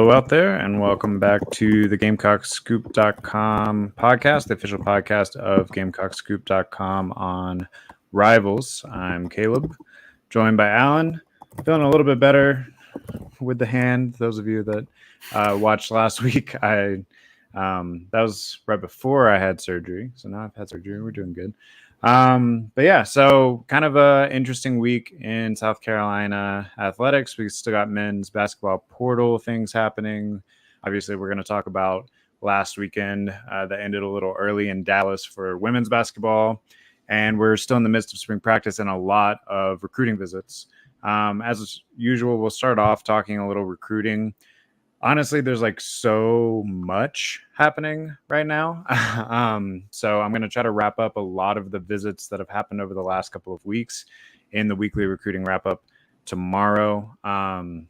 Hello out there, and welcome back to the GamecockScoop.com podcast, the official podcast of GamecockScoop.com on Rivals. I'm Caleb, joined by Alan. Feeling a little bit better with the hand. Those of you that watched last week, that was right before I had surgery. So now I've had surgery. We're doing good. But yeah, so kind of a interesting week in South Carolina athletics. We still got men's basketball portal things happening. Obviously, we're going to talk about last weekend that ended a little early in Dallas for women's basketball. And we're still in the midst of spring practice and a lot of recruiting visits. As usual, we'll start off talking a little recruiting. Honestly, there's like so much happening right now. So I'm going to try to wrap up a lot of the visits that have happened over the last couple of weeks in the weekly recruiting wrap up tomorrow. And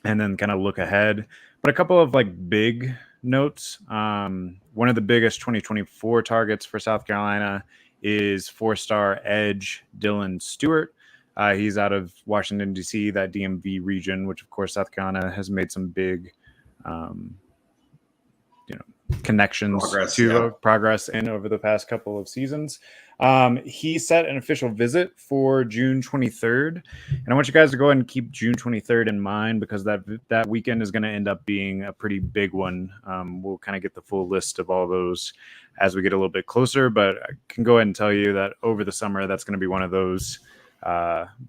then kind of look ahead. But a couple of like big notes. One of the biggest 2024 targets for South Carolina is 4-star edge Dylan Stewart. He's out of Washington, D.C., that DMV region, which, of course, South Carolina has made some big connections progress in over the past couple of seasons. He set an official visit for June 23rd. And I want you guys to go ahead and keep June 23rd in mind because that weekend is going to end up being a pretty big one. We'll kind of get the full list of all those as we get a little bit closer. But I can go ahead and tell you that over the summer, that's going to be one of those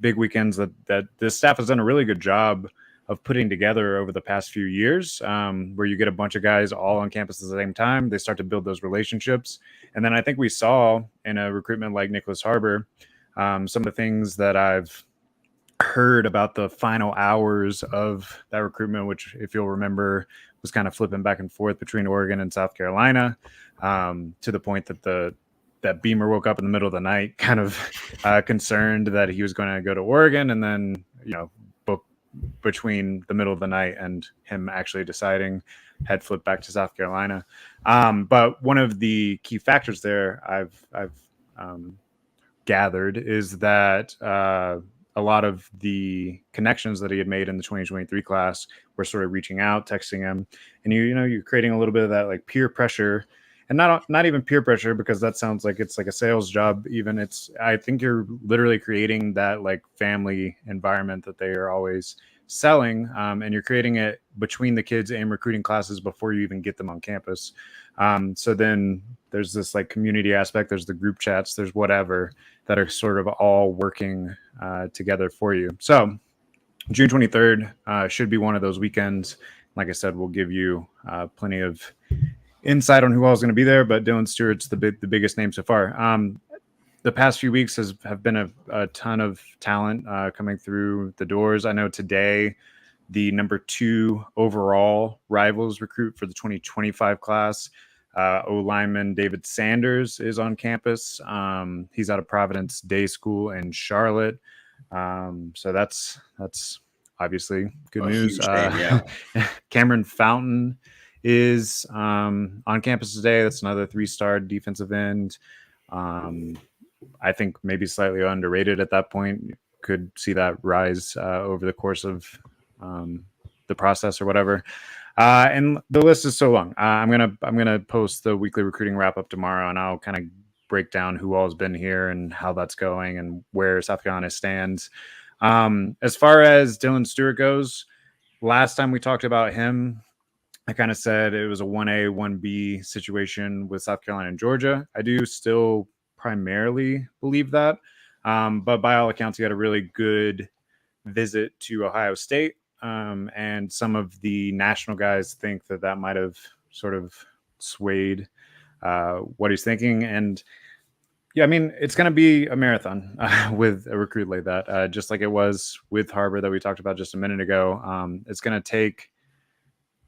big weekends that this staff has done a really good job of putting together over the past few years, where you get a bunch of guys all on campus at the same time. They start to build those relationships. And then I think we saw in a recruitment like Nicholas Harbor, some of the things that I've heard about the final hours of that recruitment, which, if you'll remember, was kind of flipping back and forth between Oregon and South Carolina, to the point that that Beamer woke up in the middle of the night kind of concerned that he was going to go to Oregon, and then, between the middle of the night and him actually deciding, had flipped back to South Carolina. But one of the key factors there I've gathered is that a lot of the connections that he had made in the 2023 class were sort of reaching out, texting him, and you're creating a little bit of that like peer pressure. And not even peer pressure, because that sounds like it's like a sales job. Even I think you're literally creating that like family environment that they are always selling, and you're creating it between the kids and recruiting classes before you even get them on campus. So then there's this like community aspect. There's the group chats. There's whatever that are sort of all working together for you. So June 23rd should be one of those weekends. Like I said, we'll give you plenty of insight on who all is going to be there, but Dylan Stewart's the biggest name so far. The past few weeks have been a ton of talent coming through the doors. I know today the number 2 overall Rivals recruit for the 2025 class, O-lineman David Sanders, is on campus. He's out of Providence Day School in Charlotte. So that's obviously good news. Cameron Fountain is on campus today. That's another 3-star defensive end. I think maybe slightly underrated at that point. Could see that rise over the course of the process or whatever. And the list is so long. I'm gonna post the weekly recruiting wrap up tomorrow, and I'll kind of break down who all has been here and how that's going and where South Carolina stands. As far as Dylan Stewart goes, last time we talked about him, I kind of said it was a 1A, 1B situation with South Carolina and Georgia. I do still primarily believe that. But by all accounts, he had a really good visit to Ohio State. And some of the national guys think that might have sort of swayed what he's thinking. And yeah, I mean, it's going to be a marathon with a recruit like that, just like it was with Harbor that we talked about just a minute ago. It's going to take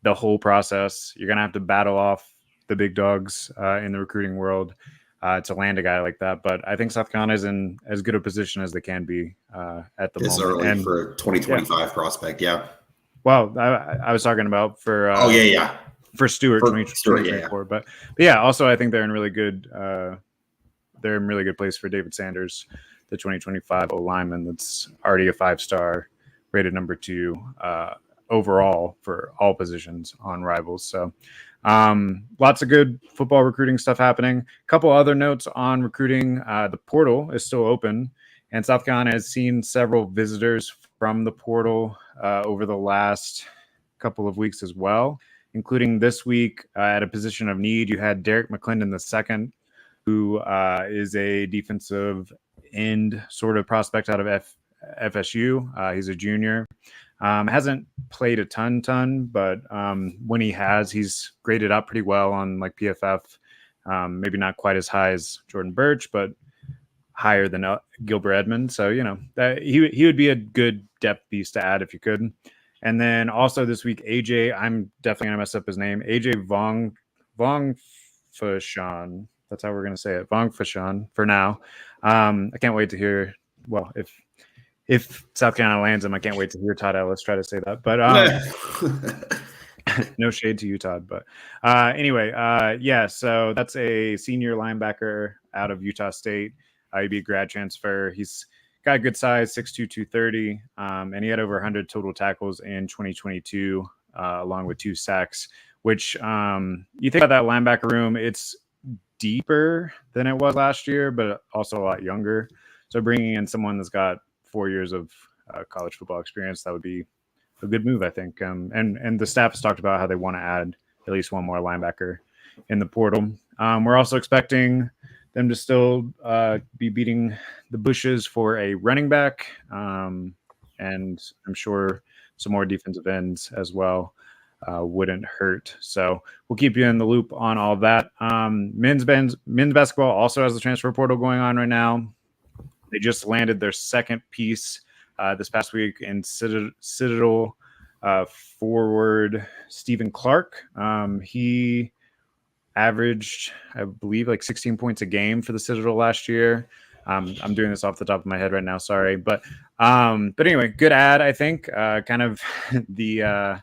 the whole process. You're going to have to battle off the big dogs in the recruiting world to land a guy like that. But I think South Carolina is in as good a position as they can be at the moment. Early and for 2025 prospect, yeah. Well, I was talking about for for Stewart, 2024. But yeah, also I think they're in really good place for David Sanders, the 2025 O lineman that's already a 5-star, rated number 2. overall for all positions on Rivals. So lots of good football recruiting stuff happening. A couple other notes on recruiting. The portal is still open, and South Carolina has seen several visitors from the portal over the last couple of weeks as well, including this week at a position of need. You had Derek McClendon II, who is a defensive end sort of prospect out of FSU. He's a junior. Hasn't played a ton, but when he has, he's graded up pretty well on like PFF. Maybe not quite as high as Jordan Birch, but higher than Gilbert Edmond. So, that he would be a good depth piece to add if you could. And then also this week, AJ, I'm definitely going to mess up his name, AJ Vongfashan. That's how we're going to say it, Vongfashan for now. I can't wait to hear, well, if South Carolina lands him, I can't wait to hear Todd Ellis try to say that. But no shade to you, Todd. But anyway, so that's a senior linebacker out of Utah State. He'd be a grad transfer. He's got a good size, 6'2", 230, and he had over 100 total tackles in 2022, along with 2 sacks, which you think about that linebacker room, it's deeper than it was last year, but also a lot younger. So bringing in someone that's got 4 years of college football experience, that would be a good move, I think. And the staff has talked about how they want to add at least one more linebacker in the portal. We're also expecting them to still be beating the bushes for a running back, and I'm sure some more defensive ends as well wouldn't hurt. So we'll keep you in the loop on all that. Men's basketball also has the transfer portal going on right now. They just landed their second piece this past week in Citadel forward Stephen Clark. He averaged, I believe, like 16 points a game for the Citadel last year. I'm doing this off the top of my head right now, sorry. But anyway, good ad, I think. Kind of the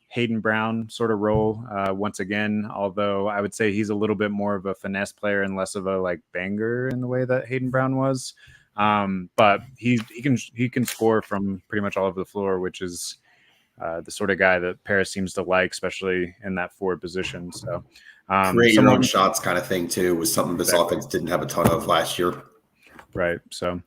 Hayden Brown sort of role once again, although I would say he's a little bit more of a finesse player and less of a like banger in the way that Hayden Brown was. But he can score from pretty much all over the floor, which is the sort of guy that Paris seems to like, especially in that forward position. So create your own shots kind of thing too was something this offense didn't have a ton of last year. Right. So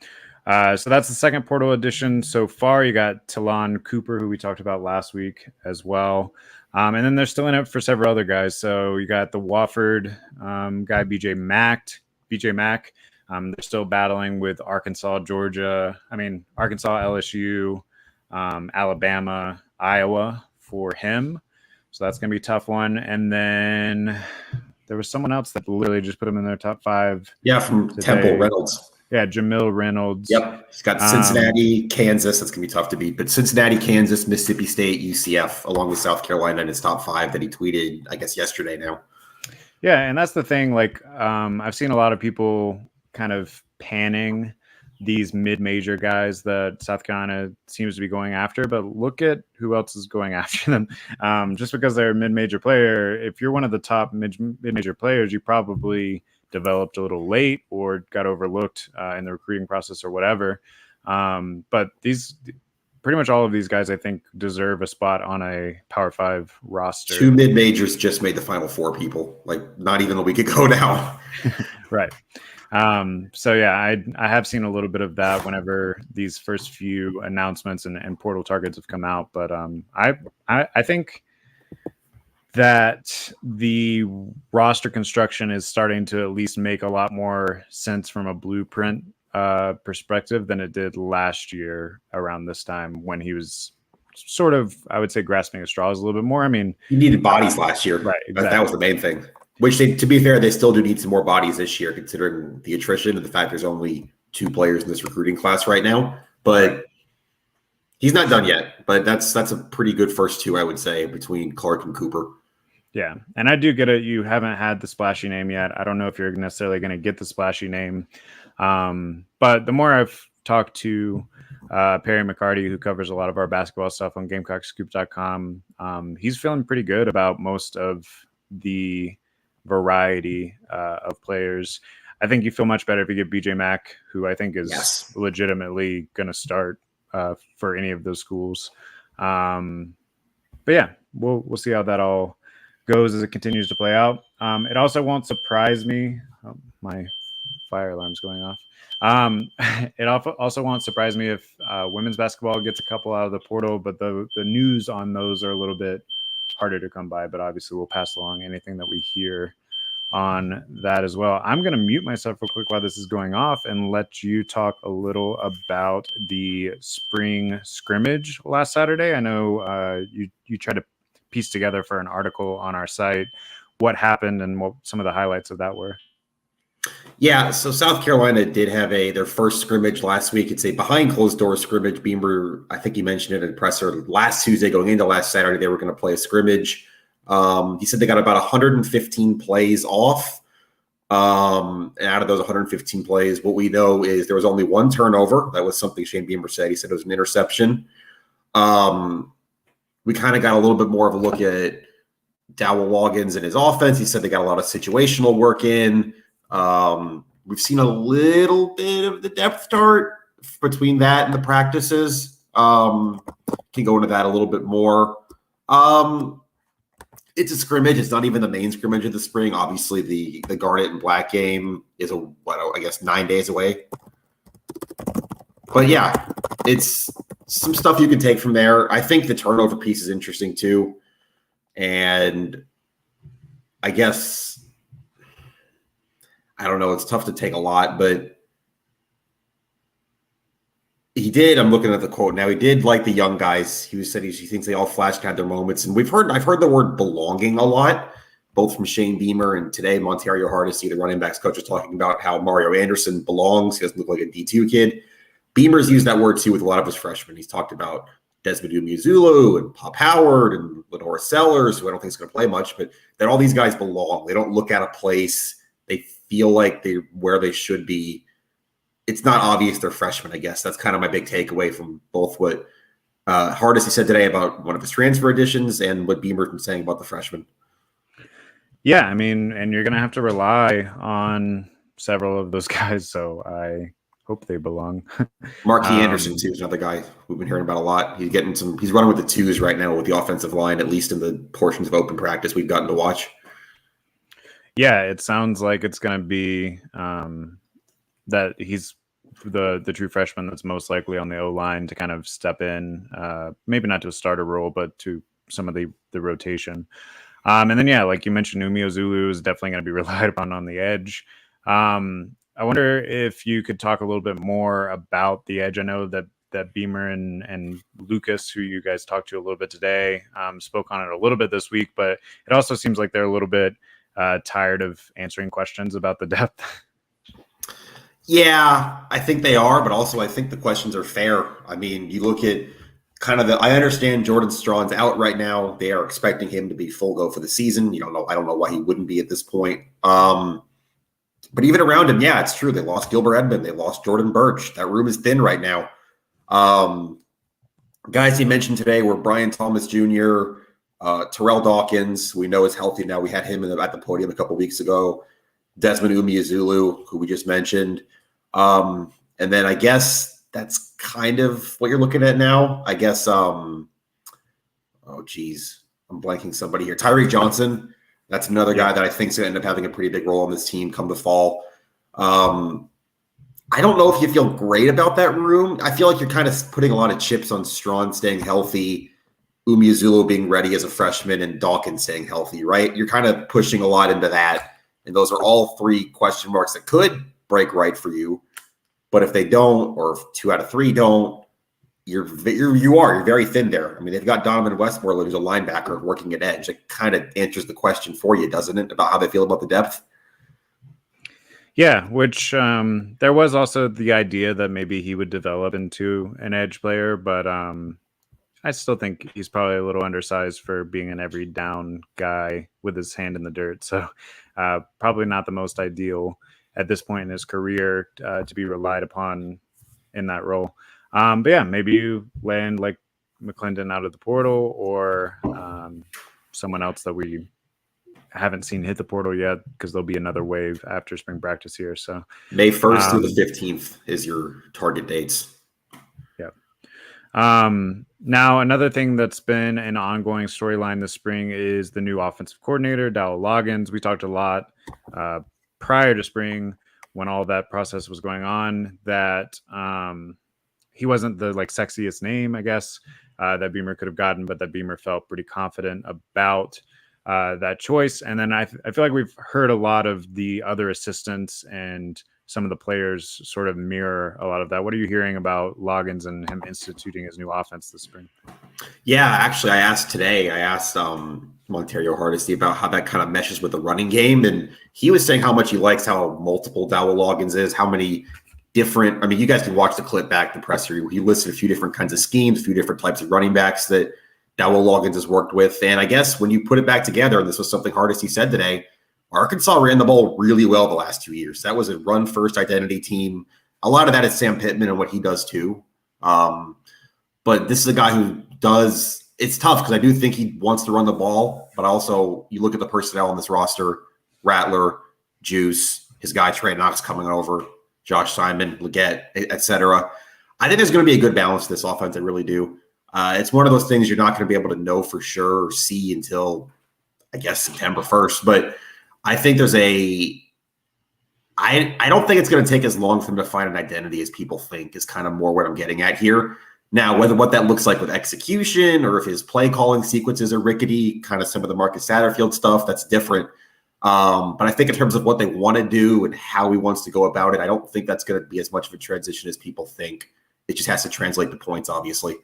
that's the second portal edition so far. You got Talon Cooper, who we talked about last week as well. And then they're still in it for several other guys. So you got the Wofford guy, BJ Mack. They're still battling with Arkansas, LSU, Alabama, Iowa for him. So that's going to be a tough one. And then there was someone else that literally just put him in their top 5. Yeah, from today. Temple Reynolds. Yeah, Jamil Reynolds. Yep. He's got Cincinnati, Kansas. That's going to be tough to beat. But Cincinnati, Kansas, Mississippi State, UCF, along with South Carolina in his top 5 that he tweeted, I guess, yesterday now. Yeah, and that's the thing. Like, I've seen a lot of people kind of panning these mid-major guys that South Carolina seems to be going after, but look at who else is going after them. Just because they're a mid-major player, if you're one of the top mid-major players, you probably developed a little late or got overlooked in the recruiting process or whatever. But pretty much all of these guys, I think, deserve a spot on a Power 5 roster. 2 mid-majors just made the Final Four, people. Like, not even a week ago now. Right. So yeah, I have seen a little bit of that whenever these first few announcements and portal targets have come out. But I think that the roster construction is starting to at least make a lot more sense from a blueprint perspective than it did last year around this time when he was sort of, I would say, grasping at straws a little bit more. I mean, he needed bodies last year. Right. Exactly. That was the main thing. Which, to be fair, they still do need some more bodies this year, considering the attrition and the fact there's only 2 players in this recruiting class right now. But he's not done yet. But that's a pretty good first 2, I would say, between Clark and Cooper. Yeah, and I do get it. You haven't had the splashy name yet. I don't know if you're necessarily going to get the splashy name. But the more I've talked to Perry McCarty, who covers a lot of our basketball stuff on GamecockScoop.com, he's feeling pretty good about most of the variety of players. I think you feel much better if you get BJ Mack, who I think is legitimately going to start for any of those schools. but yeah, we'll see how that all goes as it continues to play out. It also won't surprise me. My fire alarm's going off. It also won't surprise me if women's basketball gets a couple out of the portal, but the news on those are a little bit harder to come by. But obviously, we'll pass along anything that we hear on that as well. I'm going to mute myself real quick while this is going off and let you talk a little about the spring scrimmage last Saturday. I know you tried to piece together for an article on our site what happened and what some of the highlights of that were. Yeah, so South Carolina did have their first scrimmage last week. It's a behind closed door scrimmage. Beamer, I think he mentioned it in presser last Tuesday going into last Saturday, they were going to play a scrimmage. He said they got about 115 plays off. And out of those 115 plays, what we know is there was only one turnover. That was something Shane Beamer said. He said it was an interception. We kind of got a little bit more of a look at Dowell Loggins and his offense. He said they got a lot of situational work in. We've seen a little bit of the depth chart between that and the practices. Can go into that a little bit more. It's a scrimmage. It's not even the main scrimmage of the spring. Obviously, the Garnet and Black game is I guess 9 days away. But yeah, it's some stuff you can take from there. I think the turnover piece is interesting too. And I guess, I don't know, it's tough to take a lot, but he did. I'm looking at the quote now. He did like the young guys. He said he thinks they all flashed kind of their moments. And I've heard the word belonging a lot, both from Shane Beamer and today Montario Hardesty, the running backs coach, was talking about how Mario Anderson belongs. He doesn't look like a D2 kid. Beamer's used that word too with a lot of his freshmen. He's talked about Desmond Umeozulu and Pop Howard and Lenore Sellers, who I don't think is going to play much, but that all these guys belong. They don't look out of place. They feel like they're where they should be. It's not obvious they're freshmen, I guess. That's kind of my big takeaway from both what Hardesty said today about one of his transfer additions and what Beamer's been saying about the freshmen. Yeah, I mean, and you're going to have to rely on several of those guys, so I hope they belong. Marquis Anderson, too, is another guy we've been hearing about a lot. He's running with the twos right now with the offensive line, at least in the portions of open practice we've gotten to watch. Yeah, it sounds like it's going to be that he's the true freshman that's most likely on the O-line to kind of step in, maybe not to a starter role, but to some of the rotation. And then, yeah, like you mentioned, Umeozulu is definitely going to be relied upon on the edge. I wonder if you could talk a little bit more about the edge. I know that Beamer and Lucas, who you guys talked to a little bit today, spoke on it a little bit this week, but it also seems like they're a little bit tired of answering questions about the depth. Yeah, I think they are, but also I think the questions are fair. I mean, you look at kind of I understand Jordan Strawn's out right now. They are expecting him to be full go for the season. I don't know why he wouldn't be at this point. But even around him, yeah, it's true. They lost Gilbert Edmond. They lost Jordan Birch. That room is thin right now. Guys he mentioned today were Brian Thomas Jr., Terrell Dawkins, we know is healthy now. We had him at the podium a couple weeks ago. Desmond Umeozulu, who we just mentioned. And then I guess that's kind of what you're looking at now. I guess, I'm blanking somebody here. Tyreek Johnson. That's another guy that I think is going to end up having a pretty big role on this team come the fall. I don't know if you feel great about that room. I feel like you're kind of putting a lot of chips on Strawn staying healthy, Umeozulu being ready as a freshman, and Dawkins staying healthy, right? You're kind of pushing a lot into that. And those are all three question marks that could break right for you. But if they don't, or if 2 out of 3 don't, you're very thin there. I mean, they've got Donovan Westmoreland, who's a linebacker working at edge. It kind of answers the question for you, doesn't it, about how they feel about the depth? Yeah, which there was also the idea that maybe he would develop into an edge player, but I still think he's probably a little undersized for being an every down guy with his hand in the dirt. So probably not the most ideal at this point in his career to be relied upon in that role. But yeah, maybe you land like McClendon out of the portal or someone else that we haven't seen hit the portal yet, because there'll be another wave after spring practice here. So May 1st through the 15th is your target dates. Yeah. Now, another thing that's been an ongoing storyline this spring is the new offensive coordinator, Dowell Loggins. We talked a lot prior to spring when all that process was going on that he wasn't the sexiest name, I guess, that Beamer could have gotten, but that Beamer felt pretty confident about that choice. And then I feel like we've heard a lot of the other assistants and some of the players sort of mirror a lot of that. What are you hearing about Loggins and him instituting his new offense this spring? Yeah, actually, I asked Montario Hardesty about how that kind of meshes with the running game, and he was saying how much he likes how multiple Dowell Loggins is, how many different. I mean, you guys can watch the clip back, the presser. He listed a few different kinds of schemes, a few different types of running backs that Dowell Loggins has worked with, and I guess when you put it back together, and this was something Hardesty said today, Arkansas ran the ball really well the last 2 years. That was a run-first identity team. A lot of that is Sam Pittman and what he does too. But this is a guy who does – it's tough because I do think he wants to run the ball, but also you look at the personnel on this roster, Rattler, Juice, his guy Trey Knox coming over, Josh Simon, Leggett, et cetera. I think there's going to be a good balance to this offense. I really do. It's one of those things you're not going to be able to know for sure or see until, I guess, September 1st. But I think there's I don't think it's going to take as long for them to find an identity as people think is kind of more what I'm getting at here. Now, whether what that looks like with execution or if his play calling sequences are rickety, kind of some of the Marcus Satterfield stuff, that's different. But I think in terms of what they want to do and how he wants to go about it, I don't think that's going to be as much of a transition as people think. It just has to translate to points, obviously.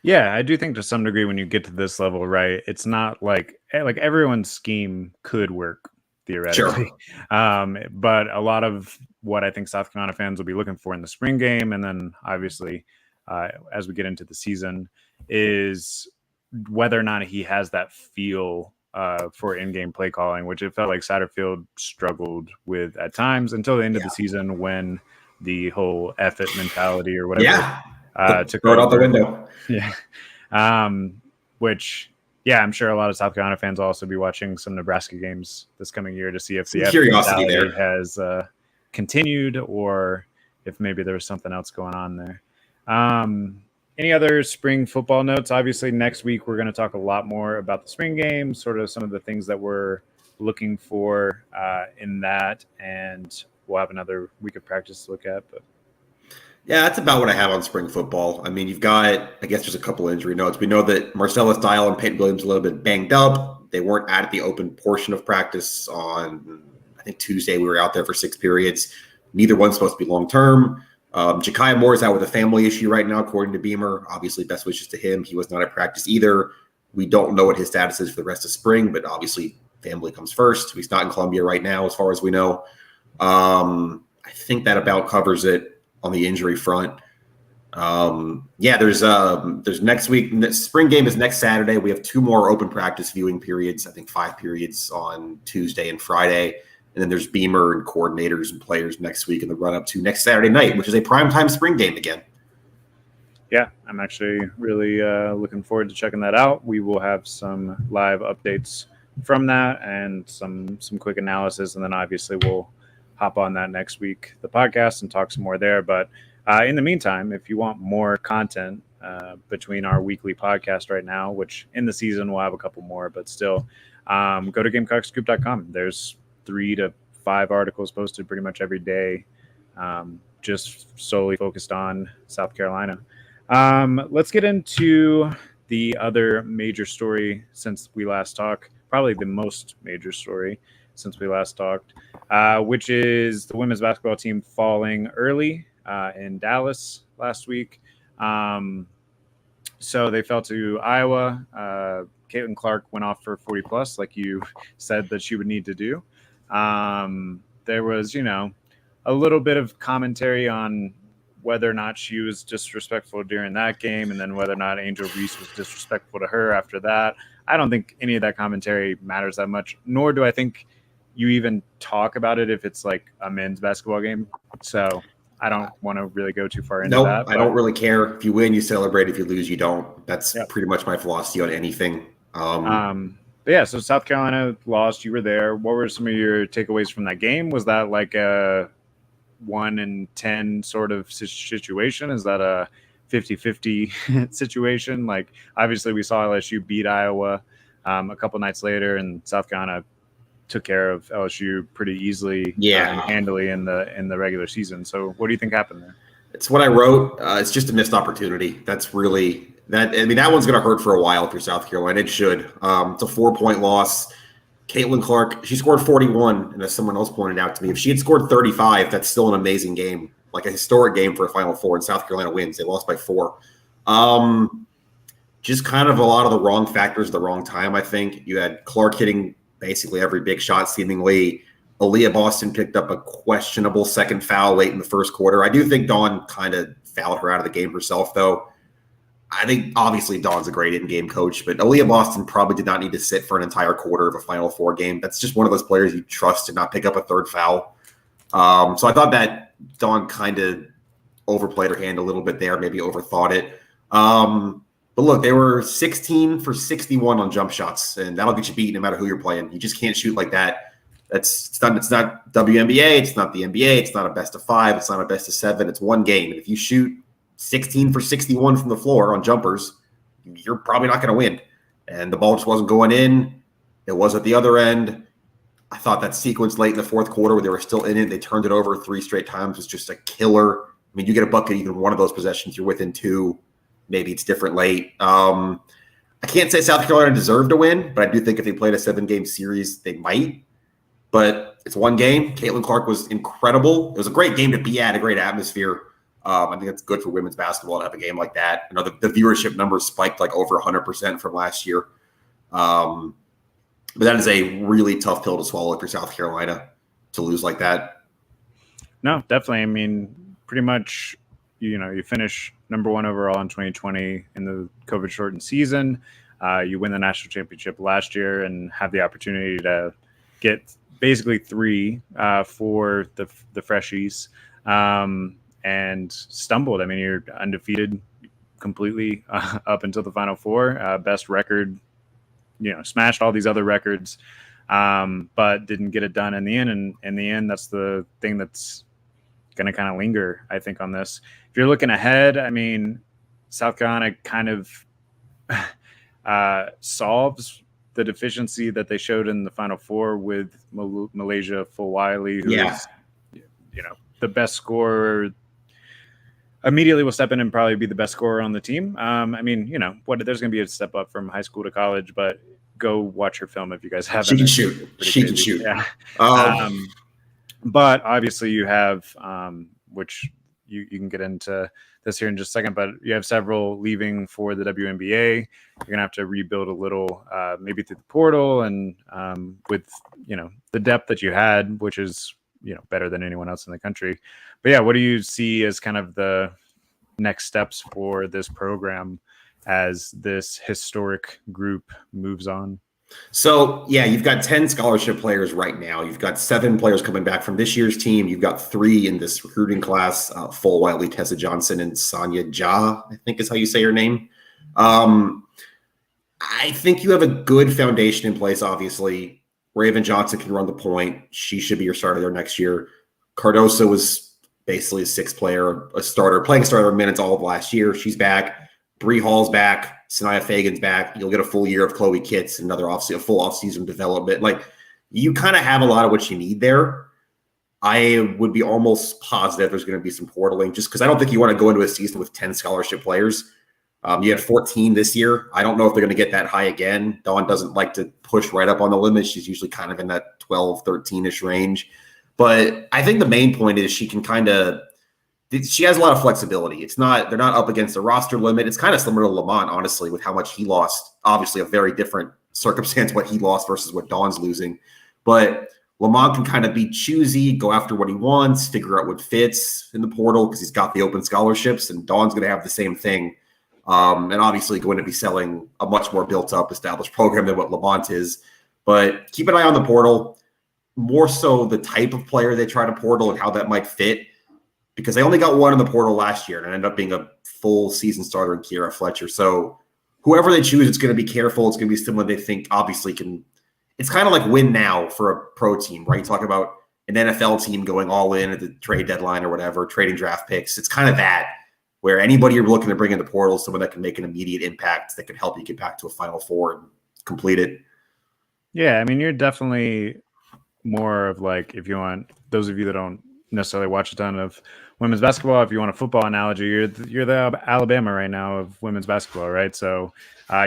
Yeah, I do think to some degree when you get to this level, right, it's not like everyone's scheme could work theoretically. Sure. But a lot of what I think South Carolina fans will be looking for in the spring game, and then obviously as we get into the season, is whether or not he has that feel for in-game play calling, which it felt like Satterfield struggled with at times until the end of the season when the whole F it mentality or whatever took throw it out the window. Yeah. Which, I'm sure a lot of South Carolina fans will also be watching some Nebraska games this coming year to see if the curiosity there has continued or if maybe there was something else going on there. Any other spring football notes? Obviously, next week we're going to talk a lot more about the spring game, sort of some of the things that we're looking for in that, and we'll have another week of practice to look at. But yeah, that's about what I have on spring football. I mean, you've got, I guess there's a couple injury notes. We know that Marcellus Dial and Peyton Williams a little bit banged up. They weren't at the open portion of practice on, I think, Tuesday. We were out there for 6 periods. Neither one's supposed to be long-term. Ja'Kiah Moore is out with a family issue right now, according to Beamer. Obviously, best wishes to him. He was not at practice either. We don't know what his status is for the rest of spring, but obviously family comes first. He's not in Columbia right now, as far as we know. I think that about covers it on the injury front. There's next week. Spring game is next Saturday. We have 2 more open practice viewing periods. I think 5 periods on Tuesday and Friday. And then there's Beamer and coordinators and players next week in the run up to next Saturday night, which is a primetime spring game again. Yeah, I'm actually really looking forward to checking that out. We will have some live updates from that and some quick analysis. And then obviously we'll hop on that next week, the podcast, and talk some more there. But in the meantime, if you want more content between our weekly podcast right now, which in the season we'll have a couple more, but still go to GamecockScoop.com. There's 3 to 5 articles posted pretty much every day, just solely focused on South Carolina. Let's get into the other major story since we last talked, probably the most major story since we last talked, which is the women's basketball team falling early in Dallas last week. So they fell to Iowa. Caitlin Clark went off for 40 plus, like you said that she would need to do. There was, a little bit of commentary on whether or not she was disrespectful during that game, and then whether or not Angel Reese was disrespectful to her after that. I don't think any of that commentary matters that much, nor do I think you even talk about it if it's like a men's basketball game. So I don't want to really go too far into that. I don't really care. If you win, you celebrate. If you lose, you don't. That's pretty much my philosophy on anything. But yeah, so South Carolina lost. You were there. What were some of your takeaways from that game? Was that like a 1 in 10 sort of situation? Is that a 50-50 situation. Like, obviously, we saw LSU beat Iowa a couple nights later, and South Carolina took care of LSU pretty easily and handily in the regular season. So what do you think happened there? It's what I wrote. It's just a missed opportunity. That's really that. I mean, that one's going to hurt for a while if you're South Carolina. It should. It's a 4-point loss. Caitlin Clark, she scored 41, and as someone else pointed out to me, if she had scored 35, that's still an amazing game, like a historic game for a Final Four, and South Carolina wins. They lost by 4. Just kind of a lot of the wrong factors at the wrong time, I think. You had Clark hitting basically every big shot, seemingly. Aaliyah Boston picked up a questionable second foul late in the first quarter. I do think Dawn kind of fouled her out of the game herself, though. I think obviously Dawn's a great in-game coach, but Aaliyah Boston probably did not need to sit for an entire quarter of a Final Four game. That's just one of those players you trust to not pick up a third foul. So I thought that Dawn kind of overplayed her hand a little bit there, maybe overthought it. But look, they were 16 for 61 on jump shots, and that'll get you beat no matter who you're playing. You just can't shoot like that. It's not WNBA. It's not the NBA. It's not a best of 5. It's not a best of 7. It's one game. And if you shoot 16 for 61 from the floor on jumpers, you're probably not going to win. And the ball just wasn't going in. It was at the other end. I thought that sequence late in the fourth quarter where they were still in it, they turned it over 3 straight times, was just a killer. I mean, you get a bucket even one of those possessions, you're within 2. Maybe it's different late. I can't say South Carolina deserved to win, but I do think if they played a 7-game series, they might. But it's one game. Caitlin Clark was incredible. It was a great game to be at, a great atmosphere. I think it's good for women's basketball to have a game like that. You know, the viewership numbers spiked like over 100% from last year. But that is a really tough pill to swallow if you're South Carolina to lose like that. No, definitely. I mean, pretty much, you finish number 1 overall in 2020 in the COVID-shortened season. You win the national championship last year and have the opportunity to get basically 3 for the freshies. And stumbled. I mean, you're undefeated completely up until the Final Four. Best record, smashed all these other records, but didn't get it done in the end. And in the end, that's the thing that's going to kind of linger, I think, on this. If you're looking ahead, I mean, South Carolina kind of solves the deficiency that they showed in the Final Four with Malaysia Fulwiley, who is, the best scorer. Immediately will step in and probably be the best scorer on the team. I mean, there's going to be a step up from high school to college, but go watch her film if you guys haven't. She can shoot. She can shoot. Yeah. But obviously you have, which you can get into this here in just a second, but you have several leaving for the WNBA. You're going to have to rebuild a little, maybe through the portal and with, the depth that you had, which is, better than anyone else in the country. But yeah, what do you see as kind of the next steps for this program as this historic group moves on? So, yeah, you've got 10 scholarship players right now. You've got 7 players coming back from this year's team. You've got 3 in this recruiting class, Fulwiley, Tessa Johnson, and Sonia Ja, I think is how you say her name. I think you have a good foundation in place, obviously. Raven Johnson can run the point. She should be your starter there next year. Cardoso was basically a 6th player, playing starter minutes all of last year. She's back. Bree Hall's back. Sanaya Fagan's back. You'll get a full year of Chloe Kitts, a full offseason development. Like, you kind of have a lot of what you need there. I would be almost positive there's going to be some portaling, just because I don't think you want to go into a season with 10 scholarship players. You had 14 this year. I don't know if they're going to get that high again. Dawn doesn't like to push right up on the limit. She's usually kind of in that 12, 13-ish range. But I think the main point is she has a lot of flexibility. They're not up against the roster limit. It's kind of similar to Lamont, honestly, with how much he lost. Obviously, a very different circumstance what he lost versus what Dawn's losing. But Lamont can kind of be choosy, go after what he wants, figure out what fits in the portal because he's got the open scholarships, and Dawn's going to have the same thing. And obviously going to be selling a much more built-up, established program than what Lamont is. But keep an eye on the portal, more so the type of player they try to portal and how that might fit, because they only got 1 in the portal last year and it ended up being a full season starter in Kiera Fletcher. So whoever they choose, it's going to be careful. It's going to be someone they think obviously can – it's kind of like win now for a pro team, right? You talk about an NFL team going all in at the trade deadline or whatever, trading draft picks. It's kind of that. where anybody you're looking to bring in the portal is someone that can make an immediate impact, that can help you get back to a Final Four and complete it. Yeah, I mean, you're definitely more of like, if you want, those of you that don't necessarily watch a ton of women's basketball, if you want a football analogy, you're the Alabama right now of women's basketball, right? So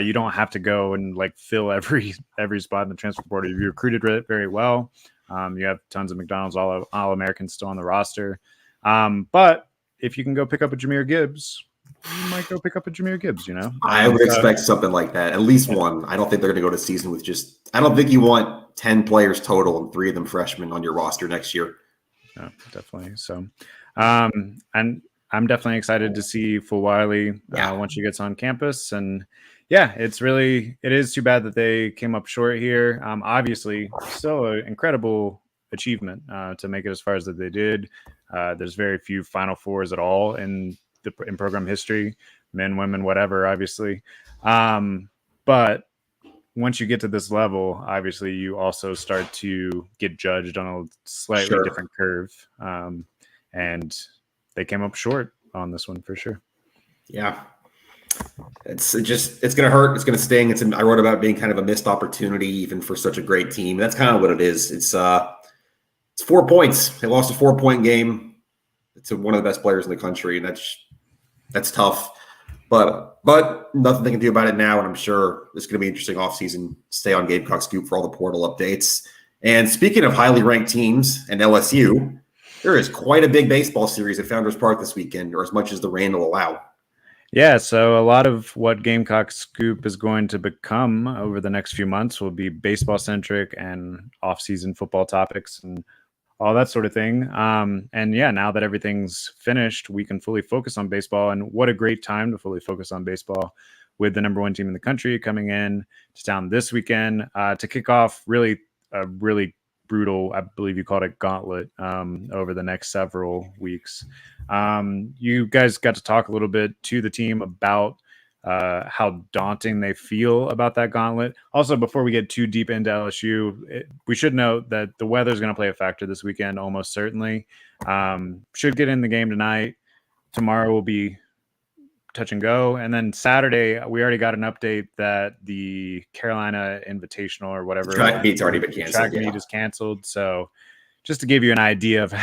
you don't have to go and like fill every spot in the transfer portal. You recruited very well. You have tons of McDonald's All-Americans still on the roster. But if you can go pick up a Jahmyr Gibbs, you might go pick up a Jahmyr Gibbs, you know? I would expect something like that, at least one. I don't think they're going to go to season with just – I don't think you want 10 players total and 3 of them freshmen on your roster next year. Yeah, definitely. So, and I'm definitely excited to see Fulwiley once she gets on campus. And yeah, it is too bad that they came up short here. Obviously, still an incredible achievement to make it as far as that they did. There's very few Final Fours at all in program history, men, women, whatever, obviously. But once you get to this level, obviously you also start to get judged on a slightly different curve. And they came up short on this one for sure. Yeah. It's going to hurt. It's going to sting. I wrote about being kind of a missed opportunity even for such a great team. That's kind of what it is. It's 4 points. They lost a 4-point game. It's one of the best players in the country. And that's tough. But nothing they can do about it now, and I'm sure it's going to be an interesting offseason. Stay on Gamecock Scoop for all the portal updates. And speaking of highly ranked teams and LSU, there is quite a big baseball series at Founders Park this weekend, or as much as the rain will allow. Yeah, so a lot of what Gamecock Scoop is going to become over the next few months will be baseball-centric and off-season football topics and all that sort of thing. And yeah, now that everything's finished, we can fully focus on baseball. And what a great time to fully focus on baseball with the number one team in the country coming in to town this weekend to kick off a really brutal, I believe you called it, gauntlet over the next several weeks. You guys got to talk a little bit to the team about how daunting they feel about that gauntlet. Also, before we get too deep into LSU, we should note that the weather is going to play a factor this weekend, almost certainly. Should get in the game tonight. Tomorrow will be touch and go. And then Saturday, we already got an update that the Carolina Invitational or whatever. Track meet's already been canceled. Track meet is canceled. So just to give you an idea of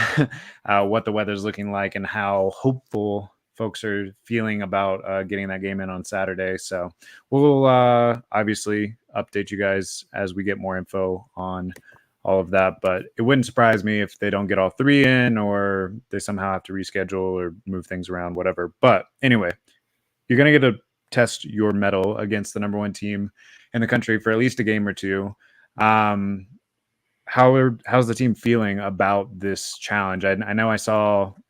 what the weather's looking like and how hopeful folks are feeling about getting that game in on Saturday. So we'll obviously update you guys as we get more info on all of that. But it wouldn't surprise me if they don't get all 3 in or they somehow have to reschedule or move ththings around, whatever. But anyway, you're going to get to test your mettle against the number one team in the country for at least a game or two. How's the team feeling about this challenge? I know I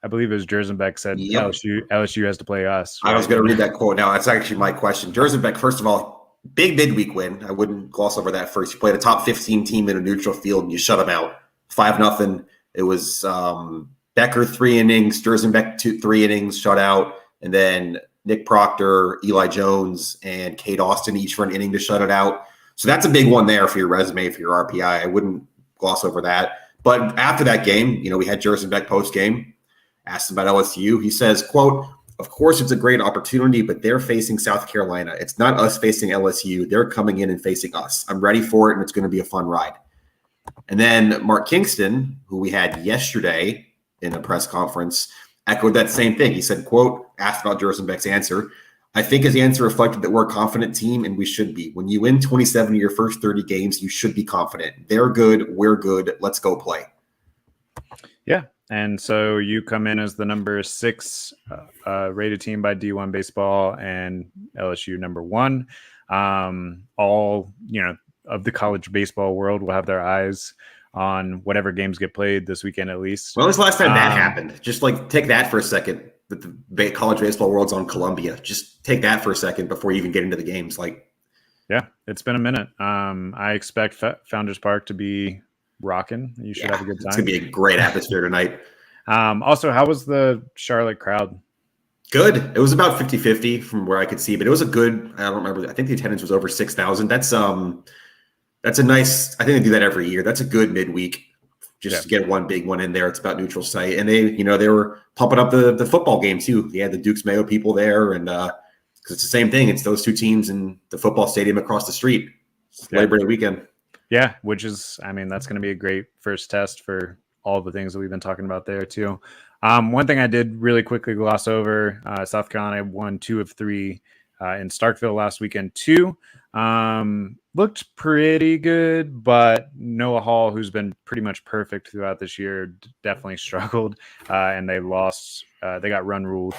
believe it was Jerzenbeck said LSU has to play us. Right? I was going to read that quote now. That's actually my question. Jerzenbeck, first of all, big midweek win. I wouldn't gloss over that first. You played a top 15 team in a neutral field and you shut them out 5-0. It was Becker 3 innings, Jerzenbeck 3 innings, shut out, and then Nick Proctor, Eli Jones, and Kate Austin each for an inning to shut it out. So that's a big one there for your resume, for your RPI. I wouldn't gloss over that. But after that game, we had Jerzenbeck post-game, asked him about LSU. He says, quote, "Of course, it's a great opportunity, but they're facing South Carolina. It's not us facing LSU. They're coming in and facing us. I'm ready for it, and it's going to be a fun ride." And then Mark Kingston, who we had yesterday in a press conference, echoed that same thing. He said, quote, asked about Jerzenbeck's answer, "I think his answer reflected that we're a confident team, and we should be. When you win 27 of your first 30 games, you should be confident. They're good. We're good. Let's go play." Yeah. And so you come in as the number 6 rated team by D1 Baseball and LSU number 1. All, of the college baseball world will have their eyes on whatever games get played this weekend at least. When was the last time that happened? Just take that for a second. That the college baseball world's on Columbia. Just take that for a second before you even get into the games. Yeah, it's been a minute. I expect Founders Park to be rocking. You should have a good time. It's gonna be a great atmosphere tonight. Also, how was the Charlotte crowd? Good. It was about 50-50 from where I could see, but it was a good. I don't remember. I think the attendance was over 6,000. That's a nice. I think they do that every year. That's a good midweek just to get one big one in there. It's about neutral site. And they were pumping up the football game too. They had the Dukes Mayo people there, and because it's the same thing. It's those two teams in the football stadium across the street. It's Labor Day weekend. Yeah, which is, I mean, that's going to be a great first test for all the things that we've been talking about there too. One thing I did really quickly gloss over, South Carolina won 2 of 3 in Starkville last weekend too. Looked pretty good, but Noah Hall, who's been pretty much perfect throughout this year, definitely struggled, and they lost. They got run ruled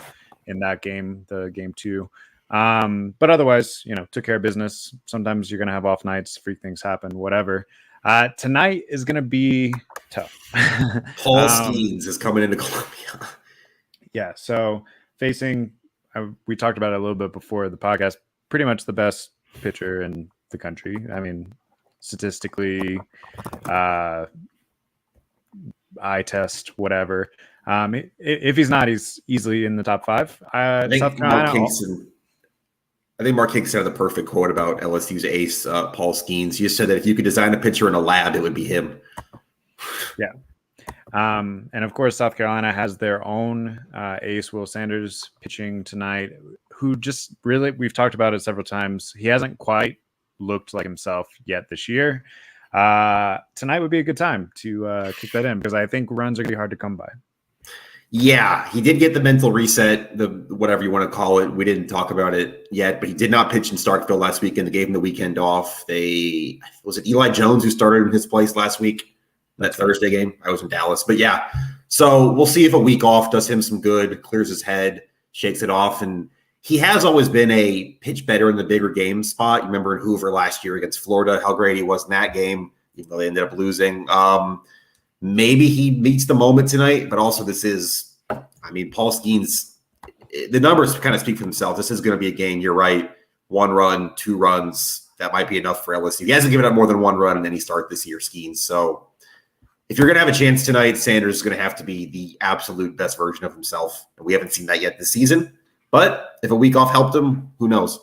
in that game, the game 2. But otherwise, took care of business. Sometimes you're going to have off nights, freak things happen, whatever. Tonight is going to be tough. Paul Skeens is coming into Columbia. Yeah. So facing, we talked about it a little bit before the podcast, pretty much the best pitcher in the country. I mean, statistically, eye test, whatever. If he's not, he's easily in the top 5. I think South Carolina. Mark Hinkson had the perfect quote about LSU's ace, Paul Skeens. He just said that if you could design a pitcher in a lab, it would be him. Yeah. And of course, South Carolina has their own ace, Will Sanders, pitching tonight, who just really, we've talked about it several times. He hasn't quite looked like himself yet this year. Tonight would be a good time to kick that in, because I think runs are going to be hard to come by. Yeah, he did get the mental reset, the whatever you want to call it. We didn't talk about it yet, but he did not pitch in Starkville last weekend. They gave him the weekend off. Was it Eli Jones who started in his place last week? That Thursday game? I was in Dallas. But yeah, so we'll see if a week off does him some good, clears his head, shakes it off. And he has always been a pitch better in the bigger game spot. You remember in Hoover last year against Florida, how great he was in that game, even though they ended up losing. Maybe he meets the moment tonight, but also Paul Skeens, the numbers kind of speak for themselves. This is going to be a game, you're right, 1 run, 2 runs, that might be enough for LSU. He hasn't given up more than 1 run in any start this year, Skeens. So if you're going to have a chance tonight, Sanders is going to have to be the absolute best version of himself. And we haven't seen that yet this season. But if a week off helped him, who knows?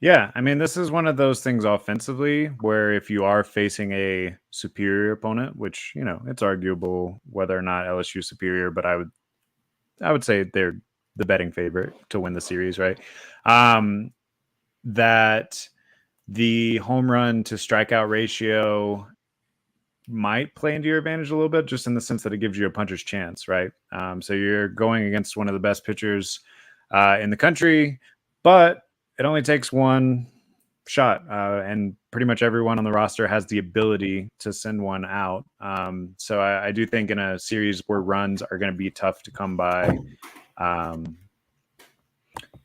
Yeah, I mean, this is one of those things offensively where if you are facing a superior opponent, which, it's arguable whether or not LSU is superior, but I would say they're the betting favorite to win the series, right? That the home run to strikeout ratio might play into your advantage a little bit, just in the sense that it gives you a puncher's chance, right? So you're going against one of the best pitchers in the country, but it only takes 1 shot, and pretty much everyone on the roster has the ability to send one out. So I do think in a series where runs are going to be tough to come by,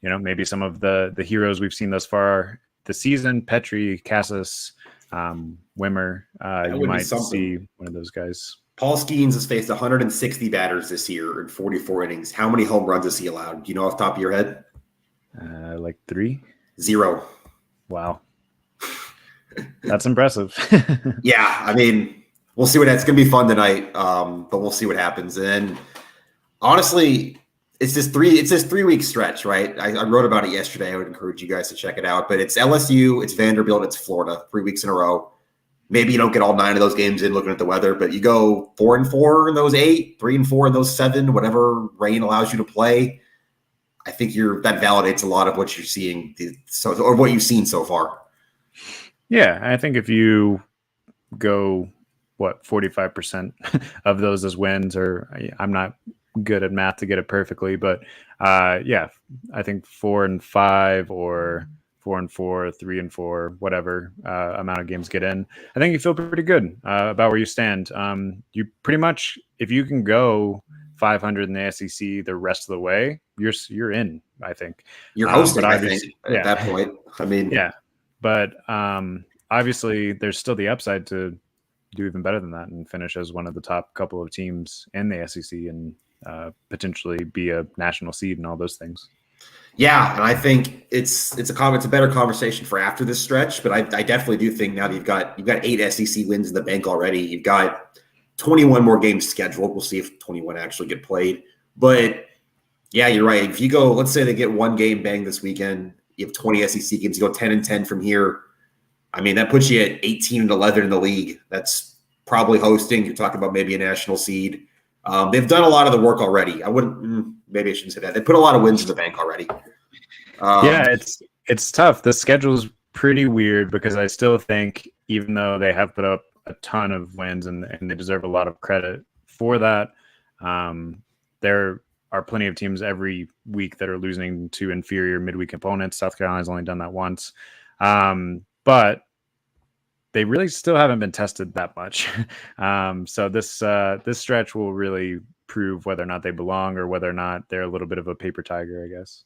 maybe some of the heroes we've seen thus far this season, Petrie, Cassis, Wimmer, you might see one of those guys. Paul Skeens has faced 160 batters this year in 44 innings. How many home runs has he allowed? Do you know off the top of your head? Like 3? 0. Wow. That's impressive. Yeah, I mean, we'll see it's going to be fun tonight, but we'll see what happens. And honestly, it's this 3-week stretch, right? I wrote about it yesterday. I would encourage you guys to check it out. But it's LSU, it's Vanderbilt, it's Florida, 3 weeks in a row. Maybe you don't get all 9 of those games in looking at the weather, but you go 4-4 in those 8, 3-4 in those 7, whatever rain allows you to play. I think that validates a lot of what you're seeing, or what you've seen so far. Yeah, I think if you go 45% of those as wins, or I'm not good at math to get it perfectly, but yeah, I think 4-5 or 4-4, 3-4, whatever amount of games get in, I think you feel pretty good about where you stand. You pretty much, if you can go 500 in the SEC the rest of the way, you're in. I think you're hosting. I think at that point. I mean, yeah, but obviously there's still the upside to do even better than that and finish as one of the top couple of teams in the SEC and potentially be a national seed and all those things. Yeah, and I think it's a better conversation for after this stretch. But I definitely do think now that you've got 8 SEC wins in the bank already. You've got 21 more games scheduled. We'll see if 21 actually get played. But yeah, you're right. If you go, let's say they get 1 game banged this weekend, you have 20 SEC games. You go 10-10 from here. I mean, that puts you at 18-11 in the league. That's probably hosting. You're talking about maybe a national seed. They've done a lot of the work already. Maybe I shouldn't say that. They put a lot of wins in the bank already. Yeah, it's tough. The schedule's pretty weird because I still think, even though they have put up a ton of wins and they deserve a lot of credit for that, there are plenty of teams every week that are losing to inferior midweek opponents. South Carolina's only done that once. But they really still haven't been tested that much. So this stretch will really prove whether or not they belong or whether or not they're a little bit of a paper tiger, I guess.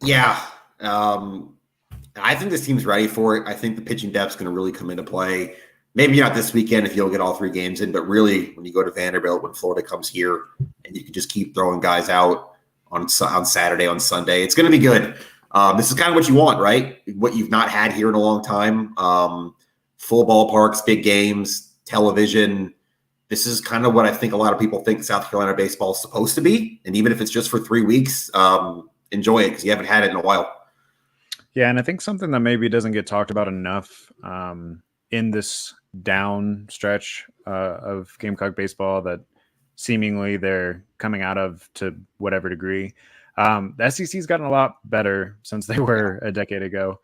Yeah. I think this team's ready for it. I think the pitching depth's going to really come into play. Maybe not this weekend if you'll get all 3 games in, but really when you go to Vanderbilt, when Florida comes here, and you can just keep throwing guys out on Saturday, on Sunday, it's going to be good. This is kind of what you want, right? What you've not had here in a long time. Full ballparks, big games, television. This is kind of what I think a lot of people think South Carolina baseball is supposed to be. And even if it's just for 3 weeks, enjoy it because you haven't had it in a while. Yeah, and I think something that maybe doesn't get talked about enough in this down stretch of Gamecock baseball that seemingly they're coming out of to whatever degree. The SEC's gotten a lot better since they were a decade ago.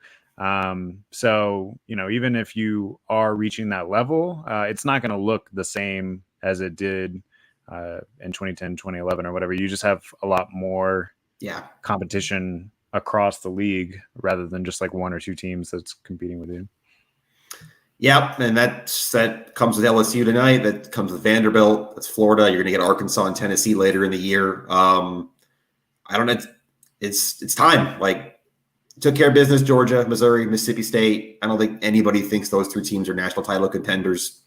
So, even if you are reaching that level, it's not going to look the same as it did in 2010, 2011 or whatever. You just have a lot more competition across the league rather than just like 1 or 2 teams that's competing with you. Yep, and that comes with LSU tonight. That comes with Vanderbilt. That's Florida. You're going to get Arkansas and Tennessee later in the year. I don't know. It's time. Like, took care of business. Georgia, Missouri, Mississippi State. I don't think anybody thinks those 3 teams are national title contenders.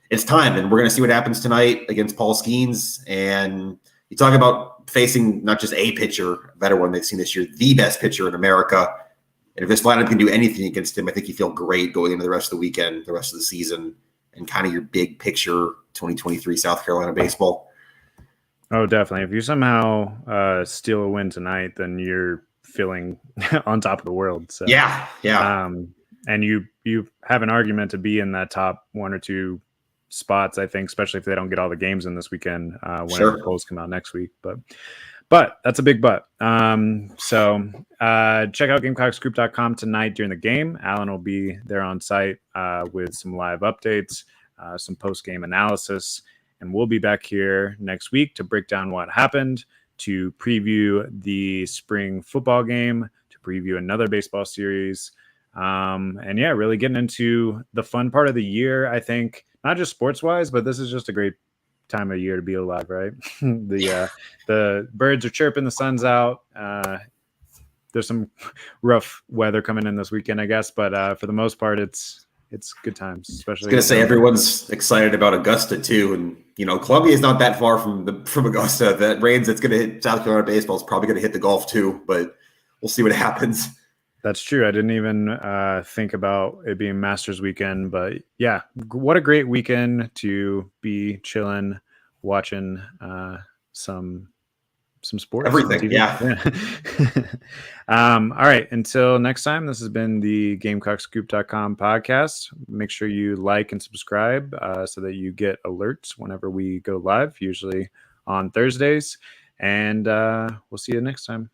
It's time, and we're going to see what happens tonight against Paul Skeens. And you talk about facing not just a pitcher, a better one they've seen this year, the best pitcher in America. And if this lineup can do anything against him, I think you feel great going into the rest of the weekend, the rest of the season, and kind of your big picture 2023 South Carolina baseball. Oh, definitely. If you somehow steal a win tonight, then you're feeling on top of the world. So yeah. And you have an argument to be in that top 1 or 2 spots, I think, especially if they don't get all the games in this weekend whenever the polls come out next week. But that's a big but. So check out GamecockScoop.com tonight during the game. Alan will be there on site with some live updates, some post-game analysis, and we'll be back here next week to break down what happened, to preview the spring football game, to preview another baseball series, and really getting into the fun part of the year, I think, not just sports-wise, but this is just a great time of year to be alive, right? The birds are chirping, the sun's out. There's some rough weather coming in this weekend, I guess, but for the most part, it's good times. Especially, I was gonna say everyone's excited about Augusta too, and Columbia is not that far from Augusta. That rains that's gonna hit South Carolina baseball is probably gonna hit the Gulf too, but we'll see what happens. That's true. I didn't even think about it being Masters weekend, but yeah, what a great weekend to be chilling, watching some sports. Everything, yeah. All right. Until next time, this has been the GamecockScoop.com podcast. Make sure you like and subscribe so that you get alerts whenever we go live, usually on Thursdays. And we'll see you next time.